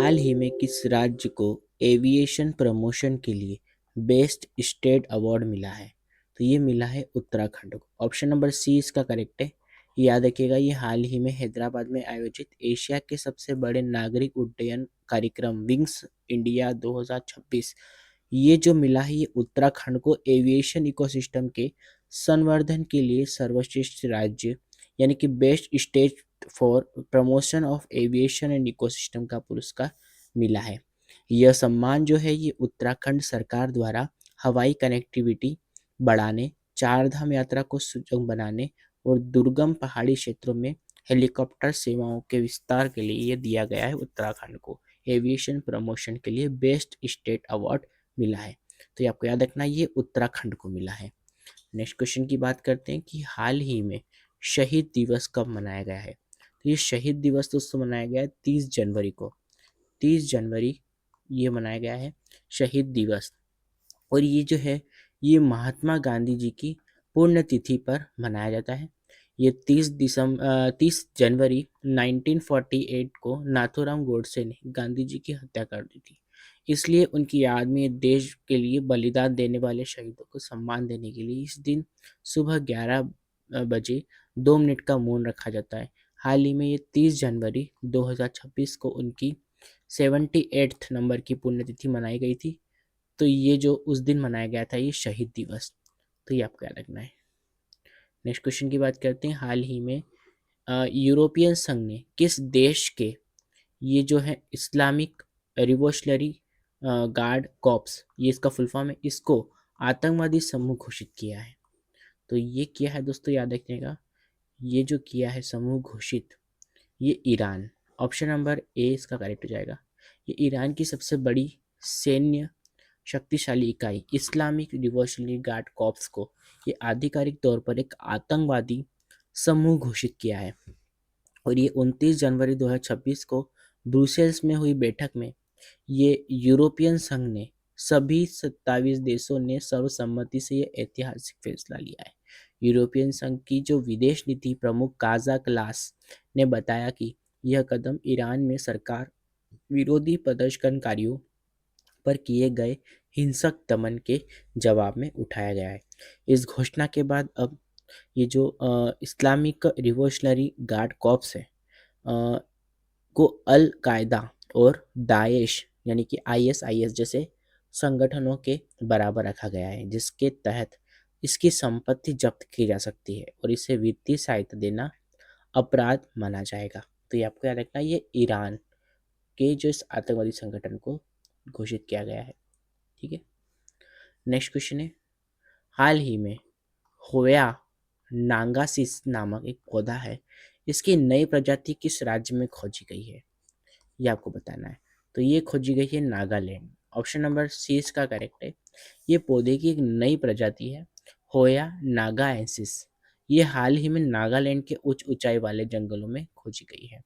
हाल ही में किस राज्य को एविएशन प्रमोशन के लिए बेस्ट स्टेट अवार्ड मिला है? तो ये मिला है उत्तराखंड को। ऑप्शन नंबर सी इसका करेक्ट है। याद रखिएगा, ये हाल ही में हैदराबाद में आयोजित एशिया के सबसे बड़े नागरिक उड्डयन कार्यक्रम विंग्स इंडिया 2026, ये जो मिला है ये उत्तराखंड को एविएशन इकोसिस्टम के संवर्धन के लिए सर्वश्रेष्ठ राज्य यानी कि best state for promotion of aviation and ecosystem का पुरस्कार मिला है। यह सम्मान जो है ये उत्तराखंड सरकार द्वारा हवाई कनेक्टिविटी बढ़ाने, चार धाम यात्रा को सुगम बनाने और दुर्गम पहाड़ी क्षेत्रों में हेलीकॉप्टर सेवाओं के विस्तार के लिए ये दिया गया है। उत्तराखंड को एविएशन प्रमोशन के लिए बेस्ट स्टेट अवार्ड मिला है। तो ये आपको याद रखना, ये उत्तराखंड को मिला है। नेक्स्ट क्वेश्चन की बात करते हैं कि हाल ही में शहीद दिवस कब मनाया गया है? तो ये शहीद दिवस दोस्तों मनाया गया है 30 जनवरी को। 30 जनवरी ये मनाया गया है शहीद दिवस। और ये जो है ये महात्मा गांधी जी की पुण्यतिथि पर मनाया जाता है। ये 30 जनवरी 1948 को नाथूराम गोडसे ने गांधी जी की हत्या कर दी थी। इसलिए उनकी याद में देश के लिए बलिदान देने वाले शहीदों को सम्मान देने के लिए इस दिन सुबह 11 बजे 2 मिनट का मौन रखा जाता है। हाल ही में ये 30 जनवरी 2026 को उनकी 78th नंबर की पुण्यतिथि मनाई गई थी। तो ये जो उस दिन मनाया गया था ये शहीद दिवस। तो ये आपको याद रखना है। नेक्स्ट क्वेश्चन की बात करते हैं। हाल ही में यूरोपियन संघ ने किस देश के ये जो है इस्लामिक रिवोल्यूशनरी गार्ड कॉर्प्स, ये इसका फुल फॉर्म है, इसको आतंकवादी समूह घोषित किया है? तो ये किया है दोस्तों, याद रखिएगा, ये जो किया है समूह घोषित, ये ईरान। ऑप्शन नंबर ए इसका करेक्ट हो जाएगा। ये ईरान की सबसे बड़ी सैन्य शक्तिशाली इकाई इस्लामिक रिवोल्यूशनरी गार्ड कॉर्प्स को ये आधिकारिक तौर पर एक आतंकवादी समूह घोषित किया है। और ये 29 जनवरी 2026 को ब्रुसेल्स में हुई बैठक में ये यूरोपियन संघ ने सभी 27 देशों ने सर्वसम्मति से ये ऐतिहासिक फैसला लिया है। यूरोपियन संघ की जो विदेश नीति प्रमुख काजा क्लास ने बताया कि यह कदम ईरान में सरकार विरोधी प्रदर्शनकारियों पर किए गए हिंसक दमन के जवाब में उठाया गया है। इस घोषणा के बाद अब ये जो इस्लामिक रिवोल्यूशनरी गार्ड कॉर्प्स है को अल कायदा और दाएश यानी कि आईएसआईएस जैसे संगठनों के बराबर रखा गया है, जिसके तहत इसकी संपत्ति जब्त की जा सकती है और इसे वित्तीय सहायता देना अपराध माना जाएगा। तो ये आपको याद रखना, ये ईरान के जो इस आतंकवादी संगठन को घोषित किया गया है। ठीक है। नेक्स्ट क्वेश्चन है, हाल ही में होया नांगासिस नामक एक पौधा है, इसकी नई प्रजाति किस राज्य में खोजी गई है? ये आपको बताना है। तो ये खोजी गई है नागालैंड। ऑप्शन नंबर सी इसका करेक्ट है। ये पौधे की एक नई प्रजाति है होया नागाएंसिस। ये हाल ही में नागालैंड के उच्च ऊंचाई वाले जंगलों में खोजी गई है।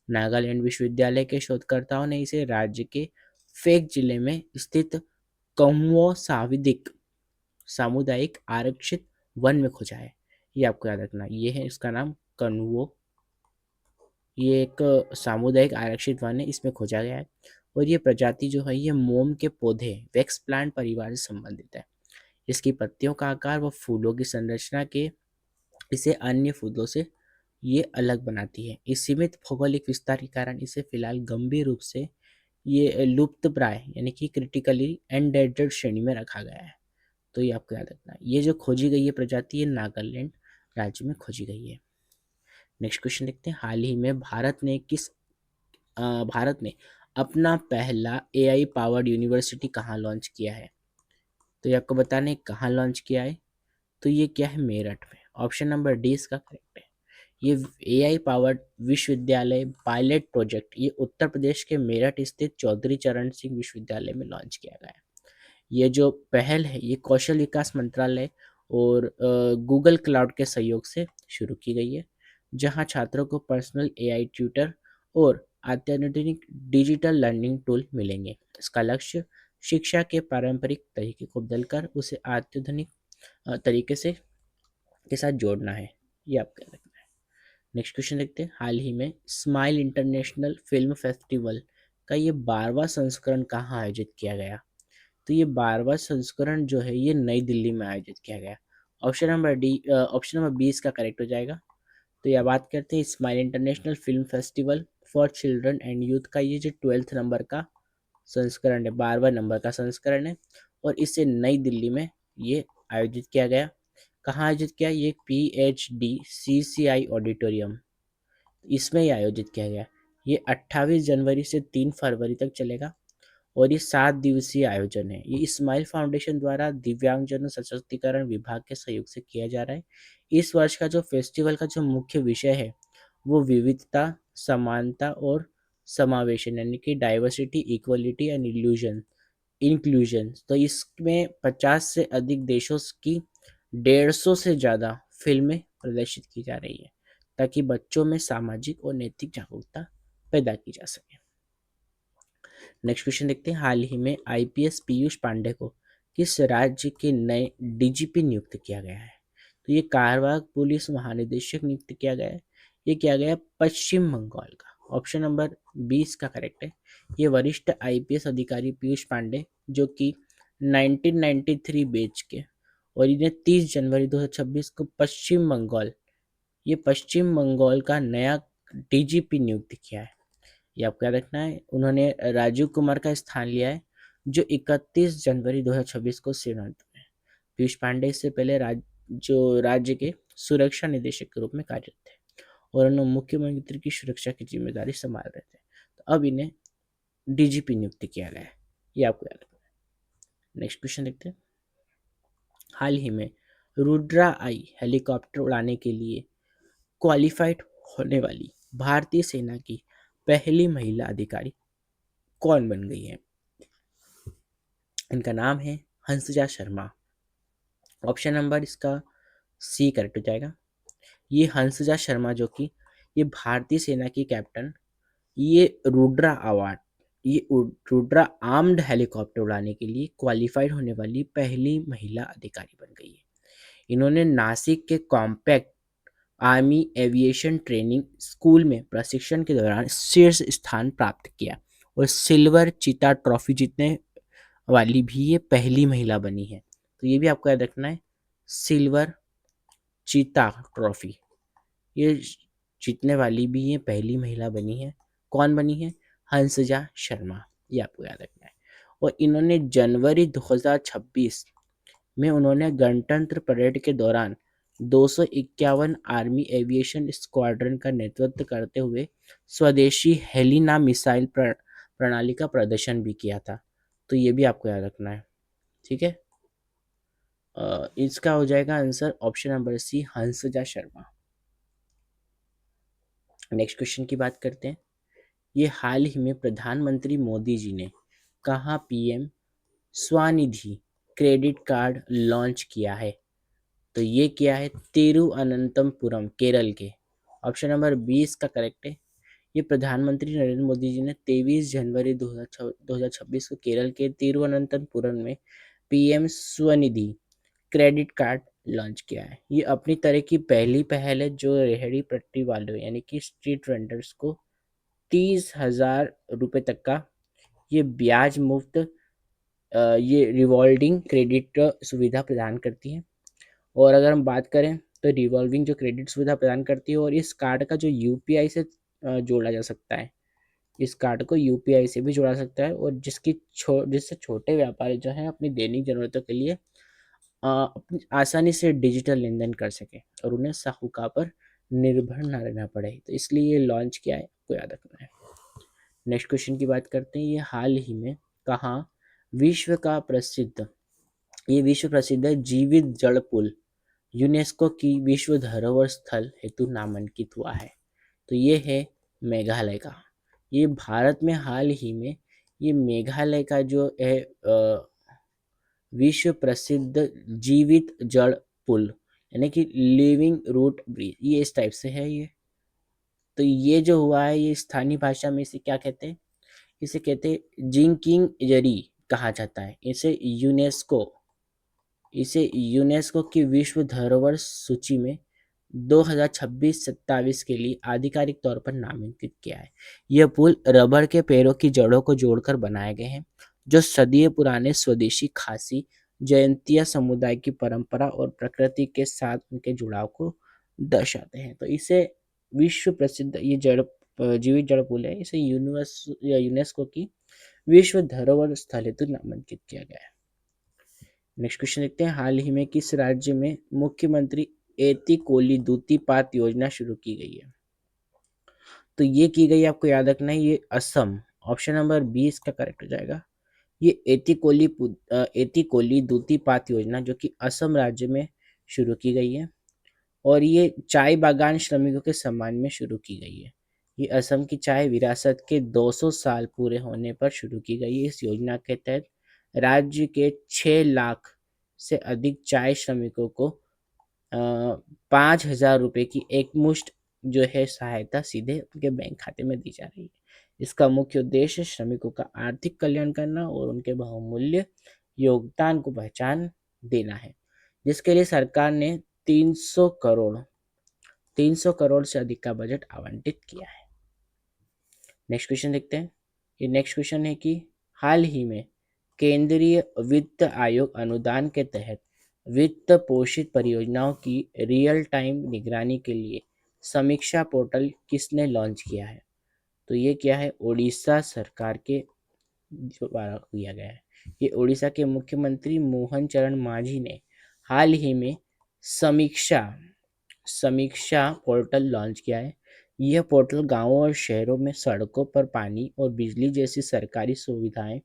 नागालैंड विश्वविद्यालय के शोधकर्ताओं ने इसे राज्य के फेक जिले में स्थित कौमो साविदिक सामुदायिक आरक्षित वन में खोजा है। ये आपको याद रखना, ये है इसका नाम कन्वो। ये एक सामुदायिक आरक्षित वन है, इसमें खोजा गया है। और ये प्रजाति जो है ये मोम के पौधे वैक्स प्लांट परिवार से संबंधित है। इसकी पत्तियों का आकार व फूलों की संरचना के इसे अन्य फूलों से ये अलग बनाती है। इस सीमित भौगोलिक विस्तार के कारण इसे फिलहाल गंभीर रूप से ये लुप्त प्राय यानी कि क्रिटिकली एंडेंजर्ड श्रेणी में रखा गया है। तो ये आपको याद रखना है। ये जो खोजी गई है प्रजाति ये नागालैंड राज्य में खोजी गई है। नेक्स्ट क्वेश्चन देखते हैं, हाल ही में भारत ने अपना पहला एआई पावर्ड यूनिवर्सिटी कहाँ लॉन्च किया है? तो ये आपको बताना है कहाँ लॉन्च किया है। तो ये क्या है, मेरठ में। ऑप्शन नंबर डी इसका करेक्ट है। ये एआई पावर्ड विश्वविद्यालय पायलट प्रोजेक्ट ये उत्तर प्रदेश के मेरठ स्थित चौधरी चरण सिंह विश्वविद्यालय में लॉन्च किया गया है। ये जो पहल है ये कौशल विकास मंत्रालय और गूगल क्लाउड के सहयोग से शुरू की गई है, जहां छात्रों को पर्सनल एआई ट्यूटर और अत्याधुनिक डिजिटल लर्निंग टूल मिलेंगे। इसका लक्ष्य शिक्षा के पारंपरिक तरीके को बदलकर उसे अत्याधुनिक तरीके से के साथ जोड़ना है। ये आपका रखना है। नेक्स्ट क्वेश्चन देखते हैं, हाल ही में स्माइल इंटरनेशनल फिल्म फेस्टिवल का ये 12वां संस्करण कहाँ आयोजित किया गया? तो ये 12वां संस्करण जो है ये नई दिल्ली में आयोजित किया गया। ऑप्शन नंबर बी इसका करेक्ट हो जाएगा। तो यह बात करते हैं smile international film festival for children and youth का ये जो 12th नंबर का संस्करण है, 12वां नंबर का संस्करण है और इसे नई दिल्ली में ये आयोजित किया गया। कहाँ आयोजित किया? ये PHD CCI ऑडिटोरियम, इसमें ये आयोजित किया गया। ये 28 जनवरी से 3 फरवरी तक चलेगा और ये 7 दिवसीय आयोजन है। ये स्माइल फाउंडेशन द्वारा दिव्यांगजन सशक्तिकरण विभाग के सहयोग से किया जा रहा है। इस वर्ष का जो फेस्टिवल का जो मुख्य विषय है वो विविधता, समानता और समावेशन यानी कि डाइवर्सिटी, इक्वलिटी एंड इंक्लूजन। तो इसमें 50 से अधिक देशों की 150 से ज़्यादा फिल्में प्रदर्शित की जा रही है ताकि बच्चों में सामाजिक और नैतिक जागरूकता पैदा की जा सके। नेक्स्ट क्वेश्चन देखते हैं। हाल ही में IPS पीयूष पांडे को किस राज्य के नए DGP नियुक्त किया गया है? तो ये कारवार पुलिस महानिदेशक नियुक्त किया गया है। ये किया गया पश्चिम बंगाल का। ऑप्शन नंबर 20 का करेक्ट है। ये वरिष्ठ IPS अधिकारी पीयूष पांडे जो कि 1993 बैच के और इन्हें 30 जनवरी 2026 को पश्चिम बंगाल का नया DGP नियुक्त किया है। ये आपको याद रखना है। उन्होंने राजीव कुमार का स्थान लिया है जो 31 जनवरी 2026 को सेवानिवृत्त हुए हैं। पीयूष पांडे इससे पहले राज्य के सुरक्षा निदेशक के रूप में कार्यरत थे और उन्होंने मुख्यमंत्री की सुरक्षा की जिम्मेदारी संभाल रहे थे। तो अब इन्हें DGP नियुक्त किया गया है, ये आपको याद रखना है। नेक्स्ट क्वेश्चन देखते हैं। हाल ही में रुद्रा आई हेलीकॉप्टर उड़ाने के लिए क्वालिफाइड होने वाली भारतीय सेना की पहली महिला अधिकारी कौन बन गई है? इनका नाम है हंसजा शर्मा। ऑप्शन नंबर इसका सी करेक्ट हो जाएगा। ये हंसजा शर्मा जो कि ये भारतीय सेना की कैप्टन, ये रुद्रा आर्म्ड हेलीकॉप्टर उड़ाने के लिए क्वालिफाइड होने वाली पहली महिला अधिकारी बन गई है। इन्होंने नासिक के compact army aviation training school में प्रशिक्षण के दौरान शीर्ष स्थान प्राप्त किया और सिल्वर चीता ट्रॉफी जीतने वाली भी ये पहली महिला बनी है। तो ये भी आपको याद रखना है, सिल्वर चीता ट्रॉफी ये जीतने वाली भी ये पहली महिला बनी है। कौन बनी है? हंसजा शर्मा, ये आपको याद रखना है। और इन्होंने जनवरी 2026 में उन्होंने गणतंत्र परेड के दौरान 251 आर्मी एविएशन स्क्वाड्रन का नेतृत्व करते हुए स्वदेशी हेलिना मिसाइल प्रणाली का प्रदर्शन भी किया था। तो ये भी आपको याद रखना है, ठीक है। इसका हो जाएगा answer option number C, Hansja Sharma. Next question की बात करते हैं। ये हाल ही में प्रधानमंत्री मोदी जी ने कहाँ PM Svanidhi credit card launch किया है? तो ये किया है तिरुअनंतपुरम, केरल के। ऑप्शन नंबर 20 का करेक्ट है। ये प्रधानमंत्री नरेंद्र मोदी जी ने 23 जनवरी 2026 को केरल के तिरुवनंतपुरम में PM Svanidhi credit card launch किया है। ये अपनी तरह की पहली पहल है जो रेहड़ी पट्टी वालों यानी कि स्ट्रीट वेंडर्स को 30,000 रुपये तक का ये ब्याज मुफ्त ये रिवॉल्विंग क्रेडिट सुविधा प्रदान करती है। और अगर हम बात करें तो रिवॉल्विंग जो क्रेडिट सुविधा प्रदान करती है और इस कार्ड का जो UPI से जोड़ा जा सकता है। इस कार्ड को UPI से भी जोड़ा सकता है और जिससे छोटे व्यापारी जो है अपनी दैनिक जरूरतों के लिए अपनी आसानी से डिजिटल लेन देन कर सके और उन्हें साहूकार पर निर्भर न रहना पड़े। तो इसलिए ये लॉन्च किया है, आपको याद रखना है। नेक्स्ट क्वेश्चन की बात करते हैं। ये हाल ही में कहाँ विश्व प्रसिद्ध जीवित जल पुल यूनेस्को की विश्व धरोहर स्थल हेतु नामांकित हुआ है? तो ये है मेघालय का। ये भारत में हाल ही में ये मेघालय का जो है विश्व प्रसिद्ध जीवित जल पुल यानी कि लिविंग रूट ब्रिज, ये इस टाइप से है ये। तो ये जो हुआ है ये स्थानीय भाषा में इसे क्या कहते हैं? इसे कहते हैं जिंकिंग जरी कहा जाता है। इसे यूनेस्को की विश्व धरोहर सूची में 2026-27 के लिए आधिकारिक तौर पर नामांकित किया है। यह पुल रबड़ के पेड़ों की जड़ों को जोड़कर बनाए गए हैं, जो सदियों पुराने स्वदेशी खासी जयंतिया समुदाय की परंपरा और प्रकृति के साथ उनके जुड़ाव को दर्शाते हैं। तो इसे विश्व प्रसिद्ध ये जीवित जड़ पुल है, इसे यूनेस्को की विश्व धरोहर स्थल हेतु नामांकित किया गया है। नेक्स्ट क्वेश्चन देखते हैं, हाल ही में किस राज्य में मुख्यमंत्री एतिकोली दूतीपात योजना शुरू की गई है? तो ये की गई, आपको याद रखना है, ये असम। ऑप्शन नंबर 20 का करेक्ट हो जाएगा। ये एतिकोली दूतीपात योजना जो कि असम राज्य में शुरू की गई है, और ये चाय बागान श्रमिकों के सम्मान में शुरू की गई है। ये असम की चाय विरासत के 200 साल पूरे होने पर शुरू की गई है। इस योजना के तहत राज्य के 6 लाख से अधिक चाय श्रमिकों को 5,000 रुपये की एकमुश्त जो है सहायता सीधे उनके बैंक खाते में दी जा रही है। इसका मुख्य उद्देश्य श्रमिकों का आर्थिक कल्याण करना और उनके बहुमूल्य योगदान को पहचान देना है, जिसके लिए सरकार ने 300 करोड़ से अधिक का बजट आवंटित किया है। नेक्स्ट क्वेश्चन देखते हैं। ये नेक्स्ट क्वेश्चन है कि हाल ही में केंद्रीय वित्त आयोग अनुदान के तहत वित्त पोषित परियोजनाओं की रियल टाइम निगरानी के लिए समीक्षा पोर्टल किसने लॉन्च किया है? तो ये क्या है, उड़ीसा सरकार के द्वारा किया गया है। ये उड़ीसा के मुख्यमंत्री मोहन चरण मांझी ने हाल ही में समीक्षा समीक्षा पोर्टल लॉन्च किया है। यह पोर्टल गांवों और शहरों में सड़कों पर पानी और बिजली जैसी सरकारी सुविधाएं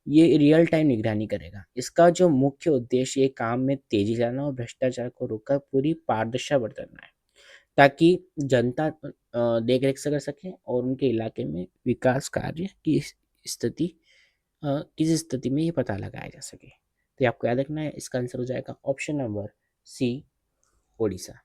ये रियल टाइम निगरानी करेगा। इसका जो मुख्य उद्देश्य ये काम में तेजी लाना और भ्रष्टाचार को रोककर पूरी पारदर्शिता बरतना है, ताकि जनता देख रेख कर सके और उनके इलाके में विकास कार्य की स्थिति किस स्थिति में ये पता लगाया जा सके। तो ये आपको याद रखना है, इसका आंसर हो जाएगा ऑप्शन नंबर सी, ओडिशा।